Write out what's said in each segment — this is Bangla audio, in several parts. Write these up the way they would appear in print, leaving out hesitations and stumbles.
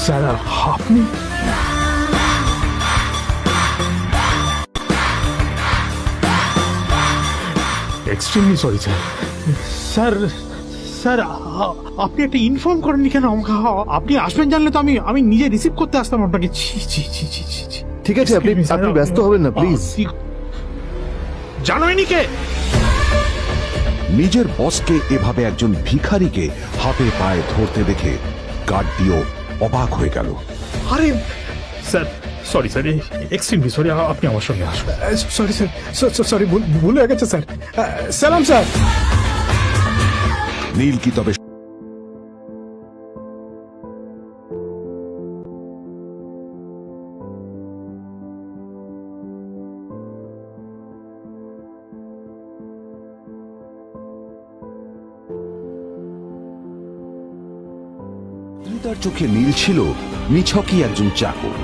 স্যার আপনি extremely sorry sir. Sir sir আপনি একটা ইনফর্ম করেননি কেন আমাকে? আপনি আসবেন জানলে তো আমি নিজে রিসিভ করতে আসতাম আপনাকে। ঠিক আছে, আপনি ব্যস্ত হবেন না প্লিজ। জানোইনি কে? নিজের বসকে এভাবে একজন ভিখারিকে হাতে পায়ে ধরতে দেখে গার্ডটিও অবাক হয়ে গেল। আরে sir sorry sir, extremely sorry, আপনি আমার সঙ্গে আসুন। সরি স্যার, সরি ভুল হয়ে গেছে স্যার। সালাম স্যার। নীল কি তবে আদ্রিতার চোখে নীল ছিল নিছকই একজন চাকর।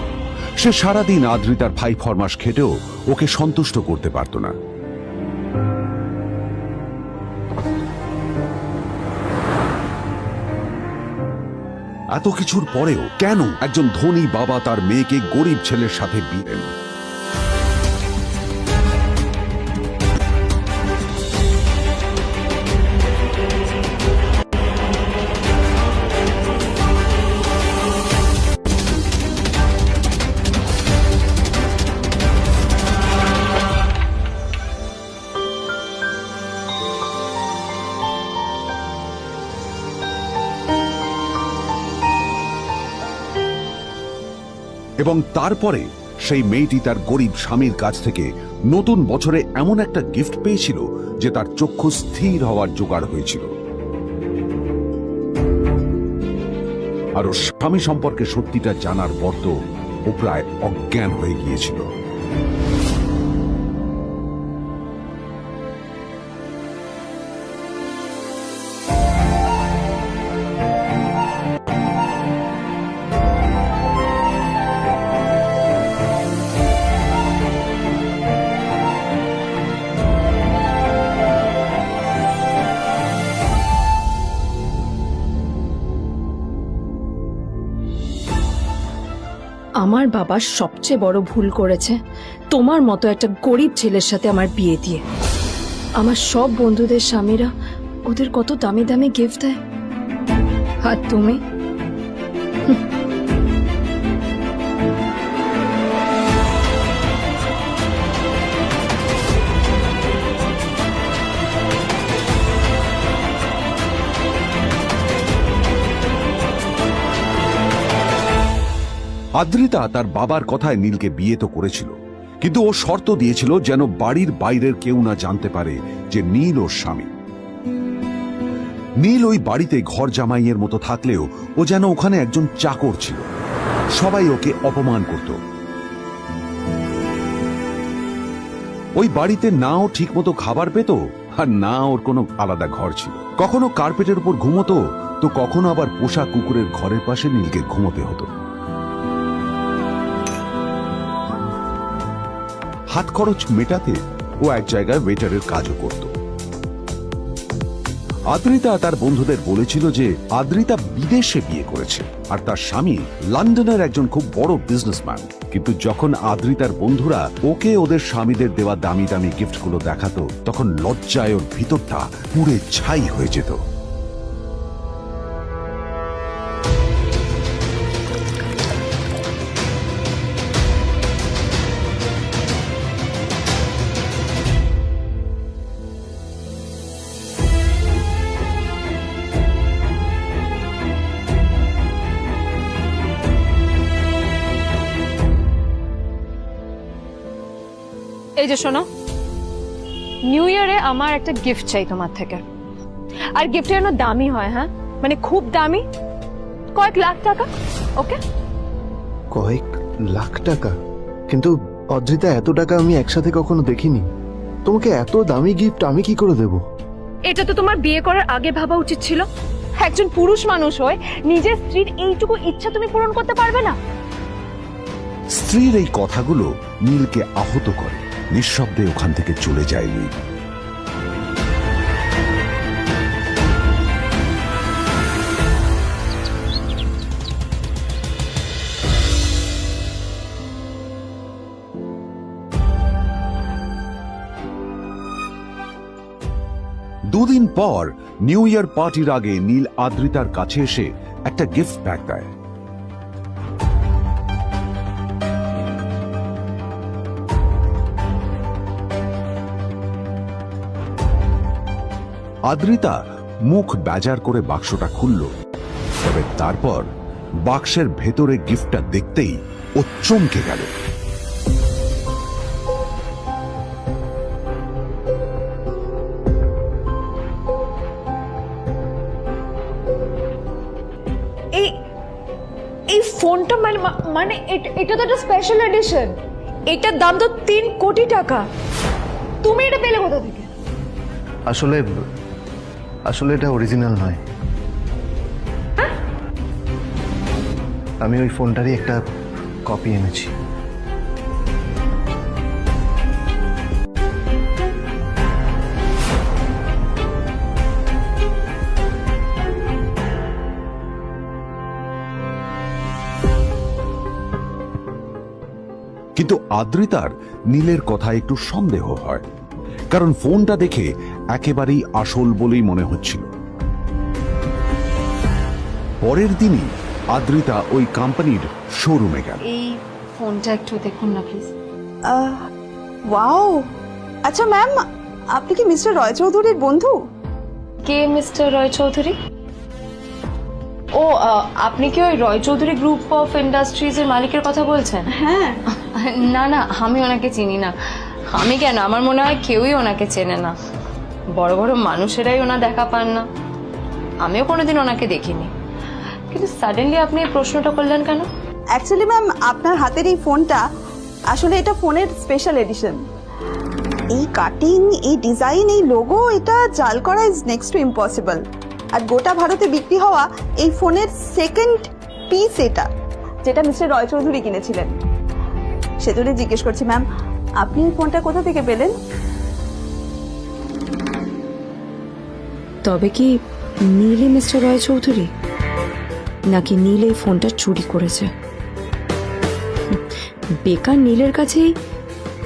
সে সারাদিন আদ্রিতার ভাই ফরমাস খেটেও ওকে সন্তুষ্ট করতে পারত না। এত কিছুর পরেও কেন একজন ধনী বাবা তার মেয়েকে গরিব ছেলের সাথে বিয়ে দেন? এবং তারপরে সেই মেয়েটি তার গরিব স্বামীর কাছ থেকে নতুন বছরে এমন একটা গিফট পেয়েছিল যে তার চক্ষু স্থির হওয়ার জোগাড় হয়েছিল। আর ওর স্বামী সম্পর্কে সত্যিটা জানার পর তো ও প্রায় অজ্ঞান হয়ে গিয়েছিল। আমার বাবা সবচেয়ে বড় ভুল করেছে তোমার মতো একটা গরিব ছেলের সাথে আমার বিয়ে দিয়ে। আমার সব বন্ধুদের স্বামীরা ওদের কত দামি দামি গিফট দেয়, আর তুমি আদ্রিতা তার বাবার কথায় নীলকে বিয়ে তো করেছিল, কিন্তু ও শর্ত দিয়েছিল যেন বাড়ির বাইরের কেউ না জানতে পারে যে নীল ওর স্বামী। নীল ওই বাড়িতে ঘর জামাইয়ের মতো থাকলেও ও যেন ওখানে একজন চাকর ছিল। সবাই ওকে অপমান করত। ওই বাড়িতে না ও ঠিক মতো খাবার পেত, আর না ওর কোনো আলাদা ঘর ছিল। কখনো কার্পেটের উপর ঘুমোতো, তো কখনো আবার পোষা কুকুরের ঘরের পাশে নীলকে ঘুমোতে হতো। হাত খরচ মেটাতে ও এক জায়গায় ওয়েটারের কাজও করত। আদ্রিতা তার বন্ধুদের বলেছিল যে আদ্রিতা বিদেশে বিয়ে করেছে আর তার স্বামী লন্ডনের একজন খুব বড় বিজনেসম্যান। কিন্তু যখন আদ্রিতার বন্ধুরা ওকে ওদের স্বামীদের দেওয়া দামি দামি গিফটগুলো দেখাতো, তখন লজ্জায় ওর ভিতরটা পুড়ে ছাই হয়ে যেত। এই যে শোনো, নিউ ইয়ারে আমার একটা গিফট চাই তোমার থেকে। আর গিফট যেন দামি হয়, হ্যাঁ মানে খুব দামি, কয়েক লাখ টাকা। ওকে? কয়েক লাখ টাকা? কিন্তু অদ্রিতা, এত টাকা আমি একসাথে কখনো দেখিনি। তোমাকে এত দামি গিফট আমি কি করে দেব? এটা তো তোমার বিয়ে করার আগে ভাবা উচিত ছিল। একজন পুরুষ মানুষ হয়ে নিজের স্ত্রীর এইটুকু ইচ্ছা তুমি পূরণ করতে পারবে না? স্ত্রীর এই কথাগুলো নীলকে আহত করে। নিঃশব্দে ওখান থেকে চলে যায় নীল। দুদিন পর নিউ ইয়ার পার্টির আগে নীল আদ্রিতার কাছে এসে একটা গিফট প্যাক দেয়। আদ্রিতা মুখ বেজার করে বাক্সটা খুলল, তবে তারপর বাক্সের ভেতরে গিফটটা দেখতেই ও চমকে গেল। এই ফোনটা মানে এটা তো একটা স্পেশাল এডিশন, এটার দাম তো 3 কোটি টাকা। তুমি এটা পেলে কোথা থেকে? আসলে এটা অরিজিনাল নয়। আমি ওই ফোনটারই একটা কপি এনেছি। কিন্তু আদ্রিতার নীলের কথা একটু সন্দেহ হয়, কারণ ফোনটা দেখে একেবারেই আসল বলেই মনে হচ্ছিল। পরের দিনই আদ্রিতা ওই কোম্পানির শোরুমে গেল। এই ফোনটা একটু দেখুন না প্লিজ। ওয়াও, আচ্ছা ম্যাম, আপনি কি মিস্টার রয় চৌধুরীর বন্ধু? কে মিস্টার রয় চৌধুরী? ও, আপনি কি ওই রয় চৌধুরী গ্রুপ অফ ইন্ডাস্ট্রিজের মালিকের কথা বলছেন? হ্যাঁ। না না, আমি ওনাকে চিনি না। আমি কেন, আমার মনে হয় কেউই ওনাকে চেনে না। বড় বড় মানুষেরাই ওনা দেখা পান না। আমিও কোনোদিন ওনাকে দেখিনি, কিন্তু সাডেনলি আপনি এই প্রশ্নটা করলেন কেন? অ্যাকচুয়ালি ম্যাম, আপনার হাতের এই ফোনটা আসলে এটা ফোনের স্পেশাল এডিশন। এই কাটিং, এই ডিজাইন, এই লোগো, এটা জাল করা ইজ নেক্সট টু ইম্পসিবল। আর গোটা ভারতে বিক্রি হওয়া এই ফোনের সেকেন্ড পিস এটা, যেটা মিস্টার রয় চৌধুরী কিনেছিলেন। সেজন্য জিজ্ঞেস করছি ম্যাম, আপনি এই ফোনটা কোথা থেকে পেলেন? তবে কি নীলই মিস্টার রয় চৌধুরী, নাকি নীল এই ফোনটা চুরি করেছে? বেকার নীলের কাছেই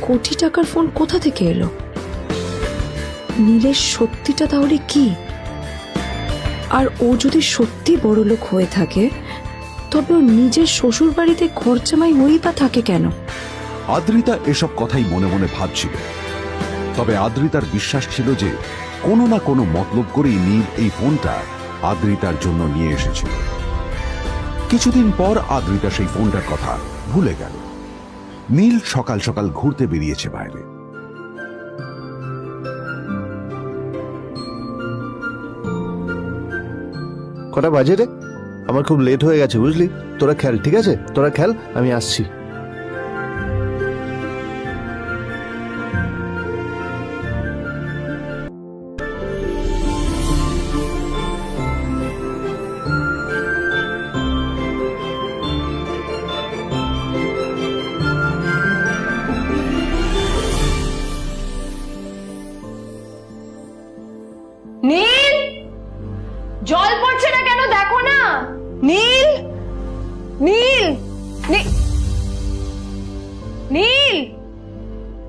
কোটি টাকার ফোন কোথা থেকে এলো? নীলের সত্যিটা তাহলে কি? আর ও যদি সত্যি বড়লোক হয়ে থাকে, তবে ও নিজের শ্বশুর বাড়িতে খরচামাই হয়েই বা থাকে কেন? আদ্রিতা এসব কথাই মনে মনে ভাবছিল, তবে আদ্রিতার বিশ্বাস ছিল যে কোনো না কোনো মতলব করেই নীল এই ফোনটা আদ্রিতার জন্য নিয়ে এসেছিল। কিছুদিন পর আদ্রিতা সেই ফোনটার কথা ভুলে গেল। নীল সকাল সকাল ঘুরতে বেরিয়েছে বাইরে। কটা বাজে রে? আমার খুব লেট হয়ে গেছে, বুঝলি? তোরা খেল, ঠিক আছে? তোরা খেল, আমি আসছি। নীল, জল পড়ছে না কেন? দেখো না। নীল, নীল, নীল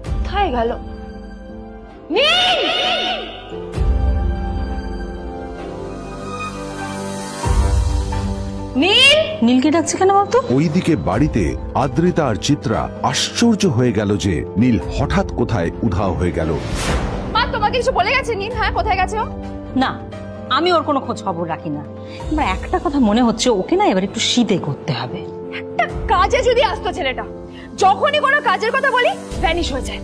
কোথায় গেল? নীল, নীল, নীলকে ডাকছে কেন বলতো? ওইদিকে বাড়িতে আদ্রিতা আর চিত্রা আশ্চর্য হয়ে গেল যে নীল হঠাৎ কোথায় উধাও হয়ে গেল। মা তোমাকে কিছু বলে গেছে নীল? হ্যাঁ, কোথায় গেছে ও? না, আমি ওর কোনো খোঁজ খবর রাখি না। আমার একটা কথা মনে হচ্ছে, ওকে না এবার একটু শীতে করতে হবে। একটা কাজে যদি আসতো ছেলেটা, যখনই কোনো কাজের কথা বলি ভ্যানিশ হয়ে যায়।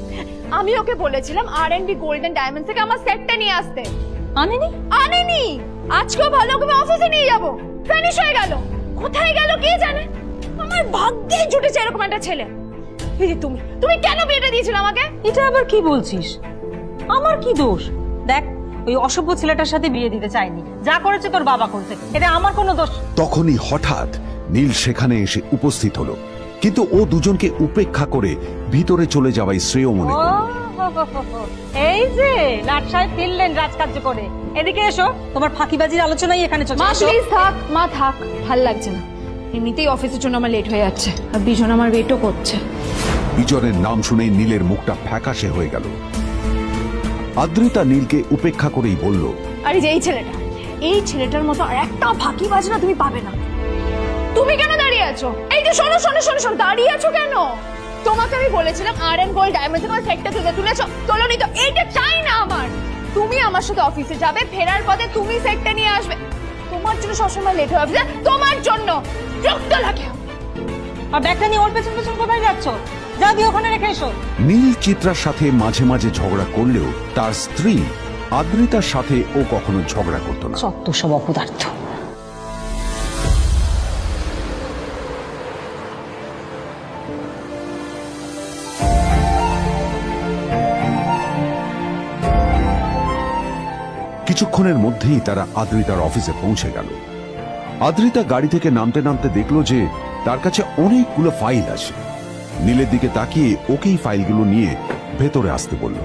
আমি ওকে বলেছিলাম R&B গোল্ড এন্ড ডায়মন্ড থেকে আমার সেটটা নিয়ে আসতে, আনেনি। আজকেও ভালো করে অফিসে নিয়ে যাব, ভ্যানিশ হয়ে গেল। কোথায় গেল কে জানে? আমার ভাগ্যে জুটেছে এরকম একটা ছেলে। এই যে তুমি কেন বিয়েটা দিয়েছিলে আমাকে? এটা আবার কি বলছিস? আমার কি দোষ? দেখ, ওই অসভ্য ছেলেটার সাথে বিয়ে দিতে চাইনি। যা করেছে তোর বাবা করেছে, এটা আমার কোনো দোষ। তখনই হঠাৎ নীল সেখানে এসে উপস্থিত হলো, কিন্তু ও দুজনকে উপেক্ষা করে ভিতরে চলে যাওয়াই শ্রেয় মনে করল। এই যে লাট সাহেব ফিরলেন রাজকার্য করে। এদিকে এসো, তোমার ফাঁকিবাজির আলোচনাই এখানে চলছে। মা প্লিজ থাক, মা থাক, ভাল লাগছে না। এমনিতেই অফিসের জন্য আমার লেট হয়ে যাচ্ছে, আর বিজন আমার ওয়েটও করছে। বিজনের নাম শুনেই নীলের মুখটা ফ্যাকাশে হয়ে গেল। আদ্রিতা নীলকে উপেক্ষা করেই বলল, আরে যে এই ছেলেটার মতো আর একটা ফাঁকি বাজনা তুমি পাবে না। তুমি কেন দাঁড়িয়ে আছো? এই যে শোনো শোনো শোনো শোনো, দাঁড়িয়ে আছো কেন? তোমাকে আমি বলেছিলাম আর.এন. গোল্ড ডায়মন্ড তোমার সেটটা তুলেছো, তোলোনি তো। এইটা চাই না আমার। তুমি আমার সাথে অফিসে যাবে, ফেরার পথে তুমি সেটটা নিয়ে আসবে। তোমার জন্য সবসময় লেট হয়ে যাবে, তোমার জন্য বিরক্ত লাগে। আর ব্যাগটা নিয়ে ওর পেছন পেছন কোথায় যাচ্ছ? যা দিয়ে ওখানে রেখে এসো। নীল চিত্রার সাথে মাঝে মাঝে ঝগড়া করলেও তার স্ত্রী আদ্রিতার সাথে ও কখনো ঝগড়া করতো না। সত্য সব অপদার্থ। কিছুক্ষণের মধ্যেই তারা আদ্রিতার অফিসে পৌঁছে গেল। আদ্রিতা গাড়ি থেকে নামতে নামতে দেখলো যে তার কাছে অনেকগুলো ফাইল আছে। নীলের দিকে তাকিয়ে ওকেই ফাইলগুলো নিয়ে ভেতরে আসতে বলল।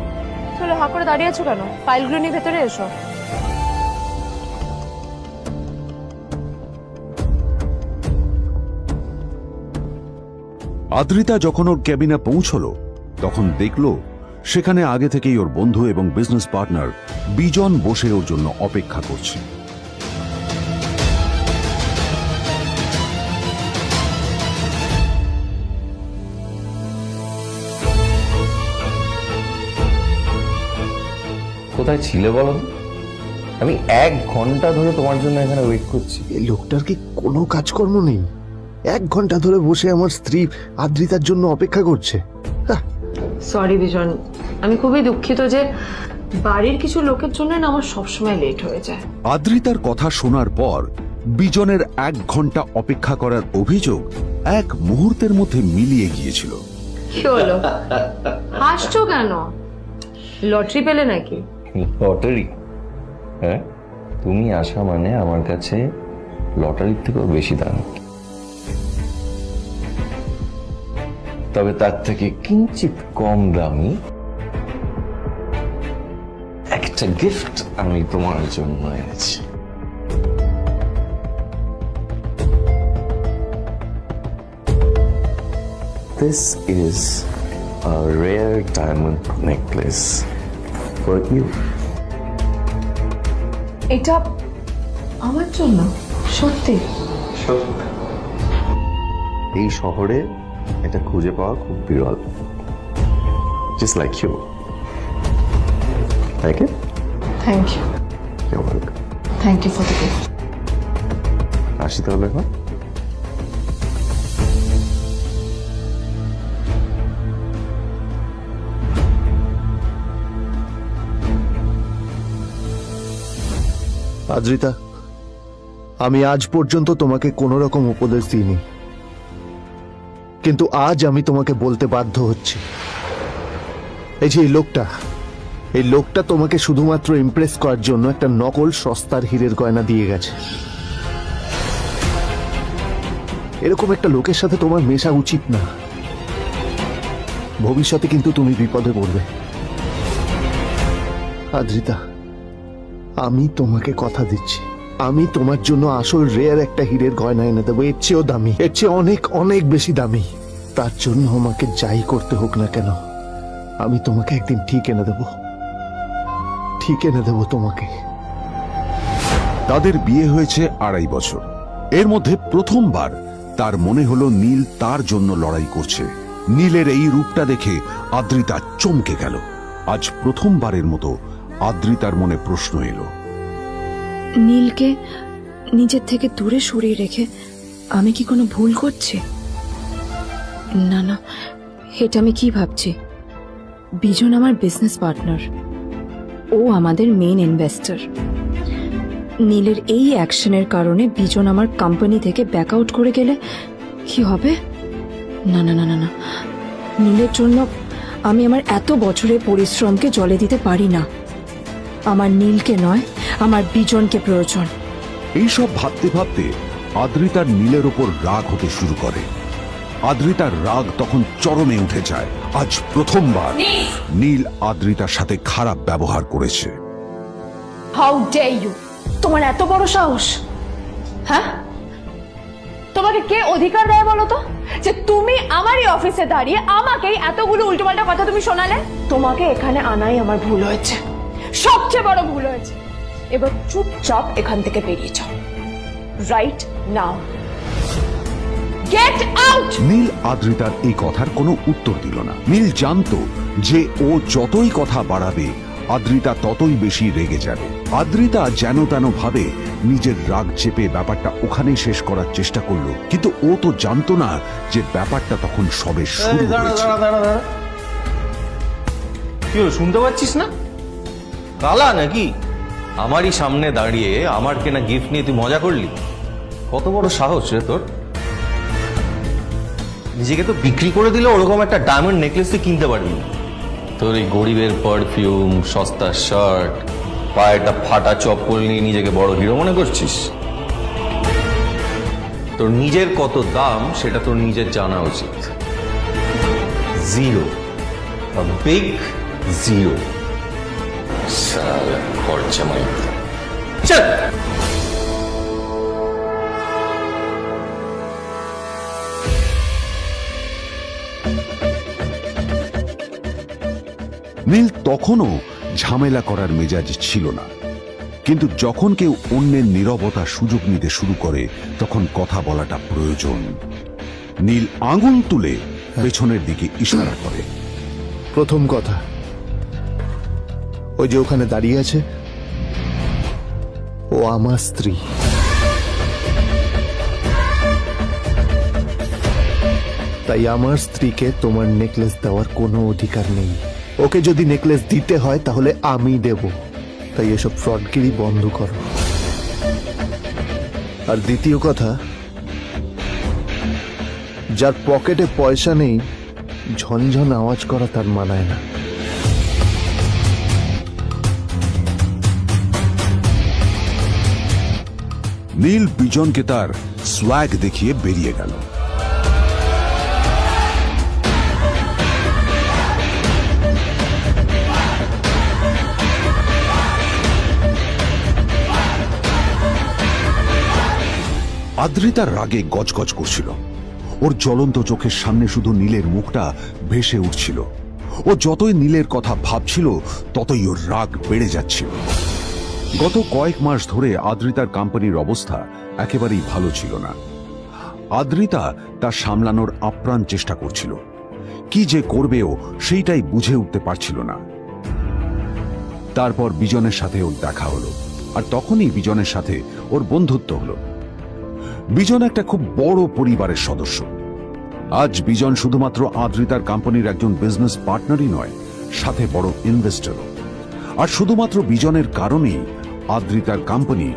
চলো, হা করে দাঁড়িয়ে আছো কেন? ফাইলগুলো নিয়ে ভেতরে এসো। আদ্রিতা যখন ওর ক্যাবিনে পৌঁছলো তখন দেখলো সেখানে আগে থেকেই ওর বন্ধু এবং বিজনেস পার্টনার বিজন বসে ওর জন্য অপেক্ষা করছে। কোথায় ছিলে বলো? আমি 1 ঘন্টা ধরে তোমার জন্য এখানে ওয়েট করছি। এই লোকটার কি কোনো কাজকর্ম নেই? 1 ঘন্টা ধরে বসে আমার স্ত্রী আদ্রিতার জন্য অপেক্ষা করছে। সরি বিজন, আমি খুবই দুঃখিত যে বাড়ির কিছু লোকের জন্য না আমার সবসময় লেট হয়ে যায়। আদ্রিতার কথা শোনার পর বিজনের 1 ঘন্টা অপেক্ষা করার অভিযোগ 1 মুহূর্তের মধ্যে মিলিয়ে গিয়েছিল। কি হলো, হাসছো কেন? লটারি পেলে নাকি? লটারি? হ্যাঁ, তুমি আসা মানে আমার কাছে লটারির থেকেও বেশি দাম। তবে তার থেকে কিঞ্চিত কম দামি একটা গিফট আমি তোমার জন্য এনেছি। This is a rare diamond necklace for you. এটা আমার জন্য? সত্যি? এই শহরে এটা খুঁজে পাওয়া খুব বিরল। Just like you. Like it? Thank you. You're welcome. Thank you for the gift. আসি তাহলে এখন। আদ্রিতা, আমি আজ পর্যন্ত তোমাকে কোনো রকম উপদেশ দিইনি, কিন্তু আজ আমি তোমাকে বলতে বাধ্য হচ্ছি। এই যে এই লোকটা তোমাকে শুধুমাত্র ইমপ্রেস করার জন্য একটা নকল সস্তার হীরের গয়না দিয়ে গেছে। এরকম একটা লোকের সাথে তোমার মেশা উচিত না। ভবিষ্যতে কিন্তু তুমি বিপদে পড়বে। আদ্রিতা, আমি তোমাকে কথা দিচ্ছি, আমি তোমার জন্য আসল রেয়ার একটা হীরের গয়না এনে দেবো, এর চেয়েও দামি, এর চেয়ে অনেক অনেক বেশি দামি। তার জন্য আমাকে যাই করতে হোক না কেন, আমি তোমাকে একদিন ঠিক এনে দেবো, ঠিক এনে দেবো তোমাকে। তাদের বিয়ে হয়েছে 2.5 বছর। এর মধ্যে প্রথমবার তার মনে হলো নীল তার জন্য লড়াই করছে। নীলের এই রূপটা দেখে আদ্রিতা চমকে গেল। আজ প্রথমবারের মতো আদ্রিতার মনে প্রশ্ন এলো, নীলকে নিজের থেকে দূরে সরিয়ে রেখে আমি কি কোনো ভুল করছি? না না, এটা আমি কি ভাবছি? বিজন আমার বিজনেস পার্টনার, ও আমাদের মেইন ইনভেস্টর। নীলের এই অ্যাকশনের কারণে বিজন আমার কোম্পানি থেকে ব্যাক আউট করে গেলে কি হবে? না না না না না, নীলের জন্য আমি আমার এত বছরের পরিশ্রমকে জলে দিতে পারি না। আমার নীলকে নয়, আমার বিজনকে প্রয়োজন। এইসব ভাবতে ভাবতে আদ্রিতার নীলের ওপর রাগ হতে শুরু করে। আদ্রিতার রাগ তখন চরমে উঠে যায়। আজ প্রথমবার নীল আদ্রিতার সাথে খারাপ ব্যবহার করেছে। How dare you! তোমার এত বড় সাহস! হ্যাঁ, তোমাকে কে অধিকার দেয় বলো তো যে তুমি আমারই অফিসে দাঁড়িয়ে আমাকেই এতগুলো উল্টোপাল্টা কথা তুমি শোনালে? তোমাকে এখানে আনাই আমার ভুল হয়েছে। সবচেয়ে বড় ভুল হয়েছে। এবার চুপচাপ এখান থেকে বেরিয়ে যাও, right now. Get out. Neel আদ্রিতার এই কথার কোনো উত্তর দিল না। নীল জানতো যে ও যতই কথা বাড়াবে আদ্রিতা ততই বেশি রেগে যাবে। আদ্রিতা যেন তেন ভাবে নিজের রাগ চেপে ব্যাপারটা ওখানেই শেষ করার চেষ্টা করলো, কিন্তু ও তো জানতো না যে ব্যাপারটা তখন সবে শুরু হয়েছে। কি হলো, শুনতে পাচ্ছিস না? কালা নাকি? আমারই সামনে দাঁড়িয়ে আমার কেনা গিফট নিয়ে তুই মজা করলি? কত বড় সাহস রে তোর! নিজেকে তো বিক্রি করে দিলে ওরকম একটা ডায়মন্ড নেকলেস তুই কিনতে পারবি না। তোর এই গরিবের পারফিউম, সস্তা শার্ট, পায়ে একটা ফাটা চপ্পল নিয়ে নিজেকে বড় হিরো মনে করছিস? তোর নিজের কত দাম সেটা তোর নিজের জানা উচিত। Zero, big zero. সালা খরচা মাই। চল। নীল তখনও ঝামেলা করার মেজাজ ছিল না, কিন্তু যখন কেউ অন্যের নীরবতা সুযোগ নিতে শুরু করে তখন কথা বলাটা প্রয়োজন। নীল আঙুল তুলে পেছনের দিকে ইশারা করে। প্রথম কথা, ওই যে ওখানে দাঁড়িয়ে আছে, ও আমার স্ত্রী। তাই আমার স্ত্রীকে তোমার নেকলেস দেওয়ার কোনো অধিকার নেই। ওকে যদি নেকলেস দিতে হয় তাহলে আমি দেব। তাই এসব ফ্রডগিরি বন্ধ করো। আর দ্বিতীয় কথা, যার পকেটে পয়সা নেই ঝনঝন আওয়াজ করা তার মানায় না। নীল বিজনকে তার সোয়াগ দেখিয়ে বেরিয়ে গেল। আদ্রিতার রাগে গজগজ করছিল। ওর জ্বলন্ত চোখের সামনে শুধু নীলের মুখটা ভেসে উঠছিল। ও যতই নীলের কথা ভাবছিল ততই ওর রাগ বেড়ে যাচ্ছিল। গত কয়েক মাস ধরে আদ্রিতার কোম্পানির অবস্থা একেবারেই ভালো ছিল না। আদ্রিতা তা সামলানোর আপ্রাণ চেষ্টা করছিল। কি যে করবেও সেইটাই বুঝে উঠতে পারছিল না। তারপর বিজনের সাথে ওর দেখা হলো, আর তখনই বিজনের সাথে ওর বন্ধুত্ব হলো। বিজন একটা খুব বড় পরিবারের সদস্য। আজ বিজন শুধুমাত্র আদ্রিতার কোম্পানির একজন বিজনেস পার্টনারই নয়, সাথে বড় ইনভেস্টরও। আর শুধুমাত্র বিজনের কারণেই আদ্রিতার কোম্পানি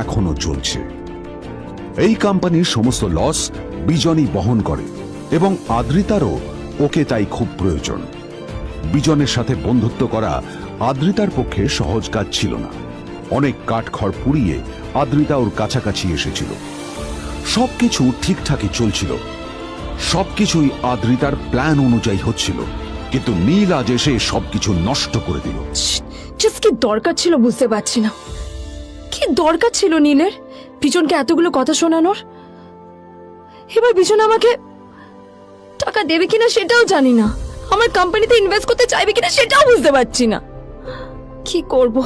এখনো চলছে। এই কোম্পানির সমস্ত লস বিজনই বহন করে এবং আদ্রিতারও ওকে তাই খুব প্রয়োজন। বিজনের সাথে বন্ধুত্ব করা আদ্রিতার পক্ষে সহজ কাজ ছিল না। অনেক কাঠখড় পুড়িয়ে আদ্রিতা ওর কাছাকাছি এসেছিল। সবকিছু ঠিকঠাকই চলছিল, সবকিছুই আদ্রিতার প্ল্যান অনুযায়ী হচ্ছিল, কিন্তু নীল আজ এসে সবকিছু নষ্ট করে দিল। জাস্ট কি দরকার ছিল বুঝতে পারছি না। কি দরকার ছিল নীলের বিজনকে এতগুলো কথা শোনানোর? এবার বিজন আমাকে টাকা দেবে কিনা সেটাও জানি না, আমার কোম্পানিতে ইনভেস্ট করতে চাইবে কিনা সেটাও বুঝতে পারছি না। কি করব?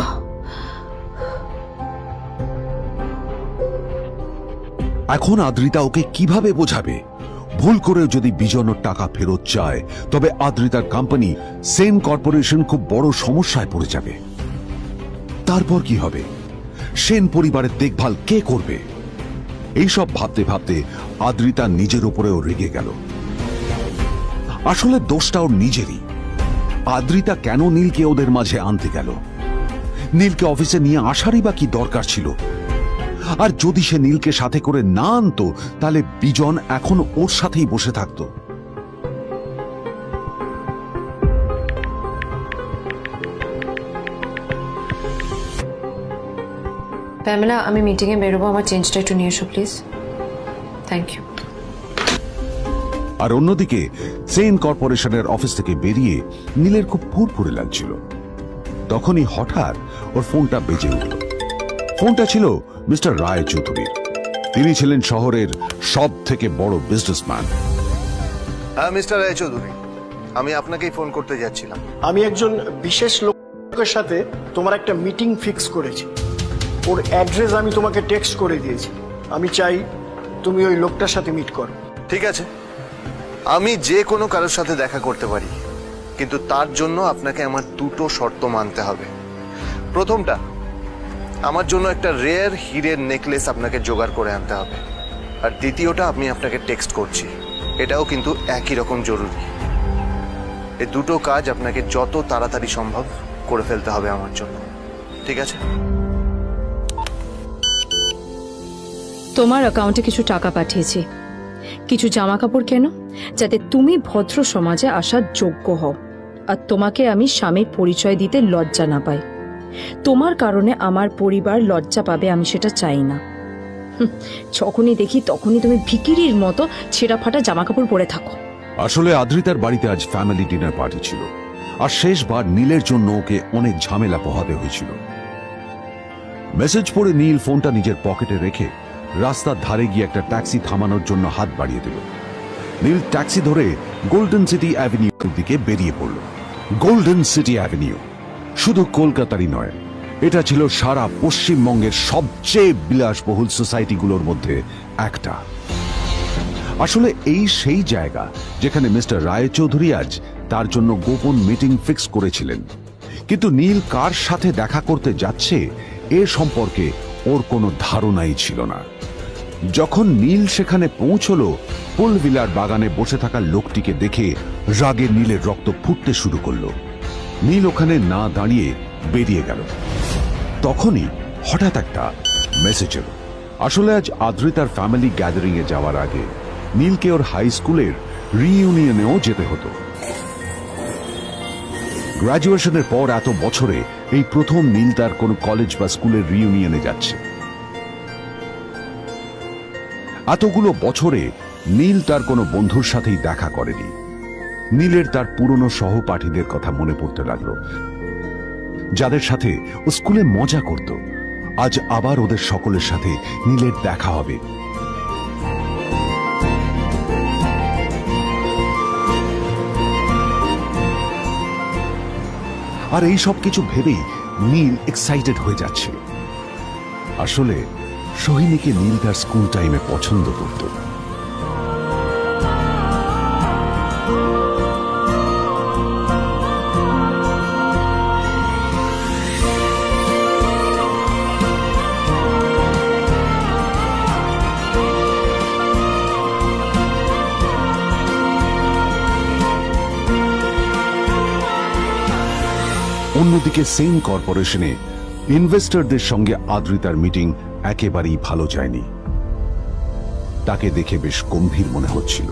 এখন আদ্রিতা ওকে কিভাবে বোঝাবে? ভুল করে যদি বিজন ওর টাকা ফেরত চায় তবে আদ্রিতার কোম্পানি সেন কর্পোরেশন খুব বড় সমস্যায় পড়ে যাবে। তারপর কি হবে? সেন পরিবারের দেখভাল কে করবে? এইসব ভাবতে ভাবতে আদ্রিতা নিজের উপরেও রেগে গেল। আসলে দোষটা ওর নিজেরই। আদ্রিতা কেন নীলকে ওদের মাঝে আনতে গেল? নীলকে অফিসে নিয়ে আসারই বা কি দরকার ছিল? আর যদি সে নীলকে সাথে করে না আনতো তাহলে বিজন এখন ওর সাথেই বসে থাকতো। প্যামেলা, আমি মিটিংয়ে বেরোবো, আমার চেঞ্জটা একটু নিয়ে এসো প্লিজ। Thank you. আর অন্যদিকে সেন কর্পোরেশনের অফিস থেকে বেরিয়ে নীলের খুব ফুরফুরে লাগছিল। তখনই হঠাৎ ওর ফোনটা বেজে উঠল। ফোনটা ছিল মিস্টার রায় চৌধুরীর। তিনি ছিলেন শহরের সব থেকে বড় বিজনেসম্যান। হ্যাঁ মিস্টার রায়চৌধুরী, আমি আপনাকেই ফোন করতে যাচ্ছিলাম। আমি একজন বিশেষ লোককে লোকের সাথে তোমার একটা মিটিং ফিক্স করেছি। ওর অ্যাড্রেস আমি তোমাকে টেক্সট করে দিয়েছি। আমি চাই তুমি ওই লোকটার সাথে মিট করো। ঠিক আছে, আমি যে কোনো কারোর সাথে দেখা করতে পারি, কিন্তু তার জন্য আপনাকে আমার দুটো শর্ত মানতে হবে। প্রথমটা, আমার জন্য একটা রেয়ার হীরের নেকলেস আপনাকে জোগাড় করে আনতে হবে। আর দ্বিতীয়টা, আমি আপনাকে টেক্সট করছি, এটাও কিন্তু একই রকম জরুরি। এই দুটো কাজ আপনাকে যত তাড়াতাড়ি সম্ভব করে ফেলতে হবে আমার জন্য, ঠিক আছে? তোমার অ্যাকাউন্টে কিছু টাকা পাঠিয়েছি, কিছু জামা কাপড় কেন, যাতে তুমি ভদ্র সমাজে আসার যোগ্য হও, আর তোমাকে আমি স্বামীর পরিচয় দিতে লজ্জা না পাই। তোমার কারণে আমার পরিবার লজ্জা পাবে, আমি সেটা চাই না। যখনই দেখি তখনই তুমি ভিকিরির মতো ছেঁড়া ফাটা জামা কাপড় পরে থাকো। আসলে আদ্রিতার বাড়িতে আজ ফ্যামিলি ডিনার পার্টি ছিল, আর শেষবার নীলের জন্য ওকে অনেক ঝামেলা পোহাতে হয়েছিল। মেসেজ পড়ে নীল ফোনটা নিজের পকেটে রেখে রাস্তার ধারে গিয়ে একটা ট্যাক্সি থামানোর জন্য হাত বাড়িয়ে দিল। নীল ট্যাক্সি ধরে গোল্ডেন সিটি অ্যাভিনিউর দিকে বেরিয়ে পড়ল। গোল্ডেন সিটি অ্যাভিনিউ শুধু কলকাতারই নয়, এটা ছিল সারা পশ্চিমবঙ্গের সবচেয়ে বিলাসবহুল সোসাইটিগুলোর মধ্যে একটা। আসলে এই সেই জায়গা যেখানে মিস্টার রায়চৌধুরী আজ তার জন্য গোপন মিটিং ফিক্স করেছিলেন। কিন্তু নীল কার সাথে দেখা করতে যাচ্ছে এ সম্পর্কে ওর কোনো ধারণাই ছিল না। যখন নীল সেখানে পৌঁছলো, পুলভিলার বাগানে বসে থাকা লোকটিকে দেখে রাগে নীলের রক্ত ফুটতে শুরু করলো। নীল ওখানে না দাঁড়িয়ে বেরিয়ে গেল। তখনই হঠাৎ একটা মেসেজ এলো। আসলে আজ আদ্রিতার ফ্যামিলি গ্যাদারিং এ যাওয়ার আগে নীলকে ওর হাই স্কুলের রিইউনিয়নেও যেতে হতো। গ্র্যাজুয়েশনের পর এত বছরে এই প্রথম নীল তার কোনো কলেজ বা স্কুলের রিইউনিয়নে যাচ্ছে। এতগুলো বছরে নীল তার কোনো বন্ধুর সাথেই দেখা করেনি। নীলের তার পুরনো সহপাঠীদের কথা মনে পড়তে লাগলো, যাদের সাথে ও স্কুলে মজা করত। আজ আবার ওদের সকলের সাথে নীলের দেখা হবে। আর এই সব কিছু ভেবেই নীল এক্সাইটেড হয়ে যাচ্ছে। আসলে সোহিনীকে নীল তার স্কুল টাইমে পছন্দ করত। অন্যদিকে সেম কর্পোরেশনে ইনভেস্টরদের সঙ্গে আদ্রিতার মিটিং একেবারেই ভালো যায়নি। তাকে দেখে বেশ গম্ভীর মনে হচ্ছিল।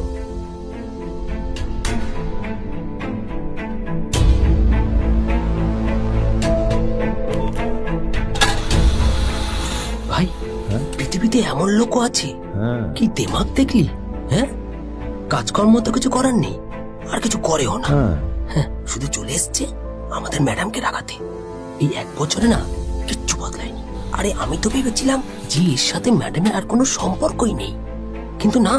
ভাই, পৃথিবীতে এমন লোকও আছে, কি দেমাগ দেখলি? হ্যাঁ, কাজকর্ম তো কিছু করার নেই, আর কিছু করেও না। হ্যাঁ, শুধু চলে এসছে আমাদের ম্যাডামকে রাখাতে। এই 1 বছরে না কিচ্ছু বদলায়নি। আরে আমি তো ভেবেছিলাম যে এর সাথে ম্যাডামের আর কোনো সম্পর্কই নেই, কিন্তু না,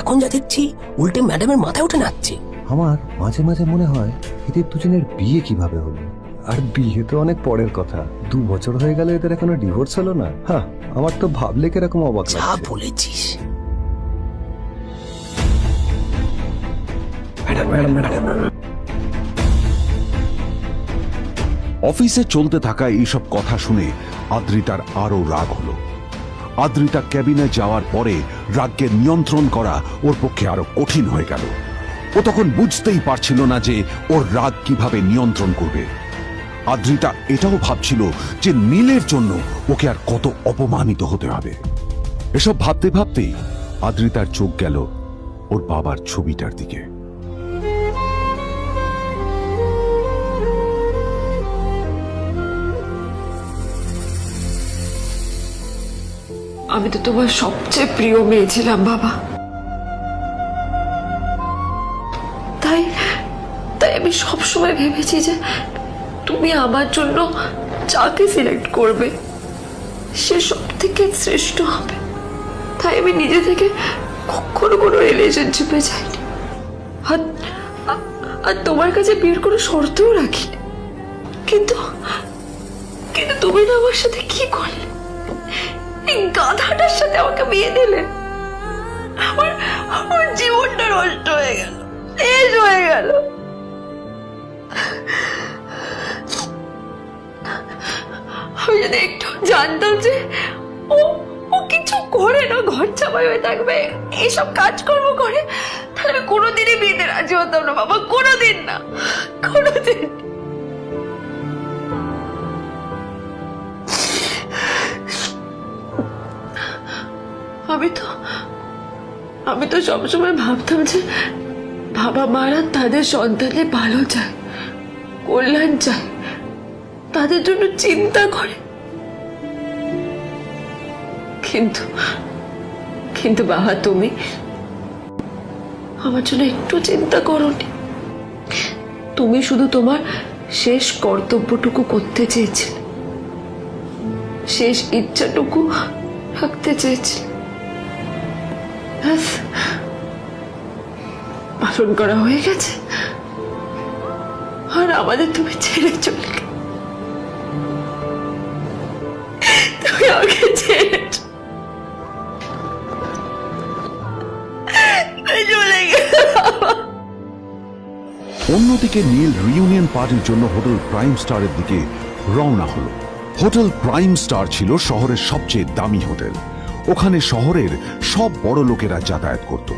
এখন যা দেখছি উল্টে ম্যাডামের মাথায় উঠে নাচছে। আমার মাঝে মাঝে মনে হয় এদের দুজনের বিয়ে কিভাবে হলো। আর বিয়ে তো অনেক পরের কথা, 2 বছর হয়ে গেল, এদের এখনো ডিভোর্স হলো না। হ্যাঁ, আমার তো ভাবলে কিরকম অবাক যা লাগছে। বলেছিস। অফিসে চলতে থাকা এইসব কথা শুনে আদ্রিতার আরো রাগ হলো। আদ্রিতা ক্যাবিনে যাওয়ার পরে রাগকে নিয়ন্ত্রণ করা ওর পক্ষে আরো কঠিন হয়ে গেল। ও তখন বুঝতেই পারছিল না যে ওর রাগ কিভাবে নিয়ন্ত্রণ করবে। আদ্রিতা এটাও ভাবছিল যে নীলের জন্য ওকে আর কত অপমানিত হতে হবে। এসব ভাবতে ভাবতেই আদ্রিতার চোখ গেল ওর বাবার ছবিটার দিকে। আমি তো তোমার সবচেয়ে প্রিয় মেয়ে ছিলাম বাবা, তাই তাই আমি সবসময় ভেবেছি যে তুমি আমার জন্য যাকে সিলেক্ট করবে সে সব থেকে শ্রেষ্ঠ হবে। তাই আমি নিজে থেকে কখনো কোনো রিলেশনশিপে যাইনি, আর তোমার কাছে বিয়ের কোনো শর্তও রাখিনি। কিন্তু কিন্তু তুমি না আমার সাথে কি করলে? এই গাধাটার সাথে আমাকে বিয়ে দিলে। আমার আমার জীবনটা নষ্ট হয়ে গেল, শেষ হয়ে গেল। আমি যদি একটু জানতাম যে ও ও কিছু করে না, ঘর চাপাই হয়ে থাকবে, এইসব কাজকর্ম করে, তাহলে আমি কোনোদিনই বিয়েতে রাজি হতাম না বাবা, কোনোদিন না, কোনোদিন। আমি তো সবসময় ভাবতাম যে বাবা মারা তাদের সন্তানের ভালো চায়, কল্যাণ চায়, তাদের জন্য চিন্তা করে। কিন্তু কিন্তু বাবা, তুমি আমার জন্য একটু চিন্তা করোনি। তুমি শুধু তোমার শেষ কর্তব্যটুকু করতে চেয়েছিলে, শেষ ইচ্ছাটুকু রাখতে চেয়েছিলে, পালন করা হয়ে গেছে, আর আমাদের তুমি ছেড়ে চলে গেলে। তুমি আমাকে ছেড়ে চলে গেলে। অন্যদিকে নীল রিইউনিয়ন পার্টির জন্য হোটেল প্রাইম স্টারের দিকে রওনা হলো। হোটেল প্রাইম স্টার ছিল শহরের সবচেয়ে দামি হোটেল। ওখানে শহরের সব বড় লোকেরা যাতায়াত করত।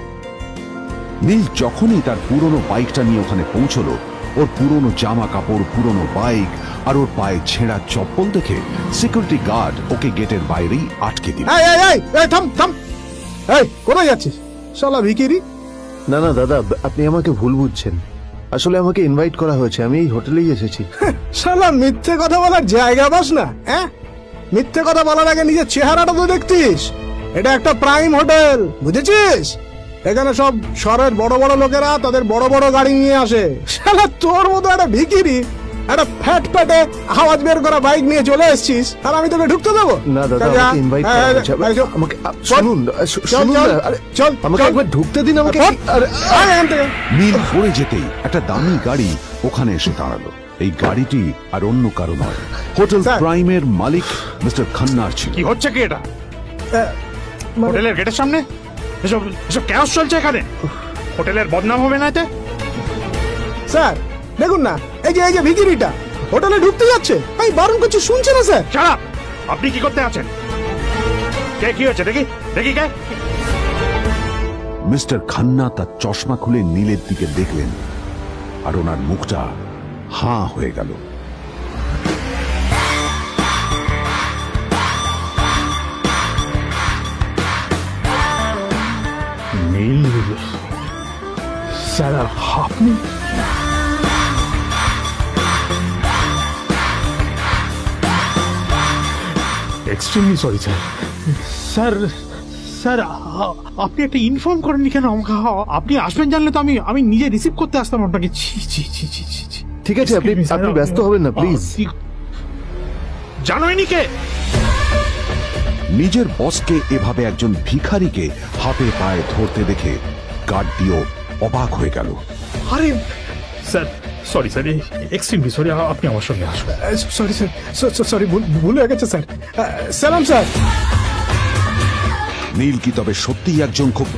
নীল যখনই তার পুরনো বাইকটা নিয়ে ওখানে পৌঁছলো, ওর পুরনো জামা কাপড়, পুরনো বাইক আর ওর পায়ে ছেঁড়া চপ্পল দেখে সিকিউরিটি গার্ড ওকে গেটের বাইরেই আটকে দিল। থাম থাম, এই কোথায় যাচ্ছিস শালা ভিখিরি? না না দাদা, আপনি আমাকে ভুল বুঝছেন। আসলে আমাকে ইনভাইট করা হয়েছে, আমি এই হোটেলেই এসেছি। শালা মিথ্যে কথা বলার জায়গা পাস না? হ্যাঁ, মিথ্যে কথা বলার আগে নিজের চেহারাটা তো দেখতিস। এটা একটা প্রাইম হোটেল, বুঝেছিস? এখানে সব শহরের বড় বড় লোকেরা তাদের বড় বড় গাড়ি নিয়ে আসে। শালা তোর মতো একটা ভিখিরি একটা ফ্যাট প্যাটে আওয়াজ বের করা বাইক নিয়ে চলে এসেছিস, আর আমি তোকে ঢুকতে দেবো? না দাদা, আমাকে ইনভাইট করা হয়েছে। আমাকে শুনুন শুনুন, আরে চল আমাকে একবার ঢুকতে দিন আমাকে। নীল পড়ে যেতেই একটা দামি গাড়ি ওখানে এসে দাঁড়ালো। এই গাড়িটি আর অন্য কারো নয়, হোটেল প্রাইমের মালিক মিস্টার খান্নার ছিল। কি হচ্ছে কি এটা? হোটেলের গেটের সামনে এসব এসব ক্যাশ চলছে এখানে? হোটেলের বদনাম হবে না এতে? স্যার দেখুন না, এই যে ভিখিরিটা হোটেলে ঢুকতে যাচ্ছে, আমি বারণ করছি, শুনছে না স্যার? Shut up! আপনি কি করতে আছেন? কে কি হচ্ছে দেখি দেখি কে? মিস্টার খান্না তার চশমা খুলে নীলের দিকে দেখলেন, আর ওনার মুখটা হাঁ হয়ে গেল। নীল স্যার, আপনি? Extremely sorry sir. Sir sir, আপনি একটা ইনফর্ম করেননি কেন আমাকে? আপনি আসবেন জানলে তো আমি নিজে রিসিভ করতে আসতাম আপনাকে। ছি ছি ছি ছি ছি। ঠিক আছে, আপনি ব্যস্ত হবেন না প্লিজ। জানোইনি কে? নিজের বসকে এভাবে একজন ভিখারিকে হাতে পায়ে ধরতে দেখে গার্ডটিও অবাক হয়ে গেল। আরে sir, sorry sir, extremely sorry, আপনি আমার সঙ্গে আসুন। সরি স্যার, সরি, ভুল হয়ে গেছে স্যার। সালাম স্যার। নীল কি তবে সত্যিই একজন খুব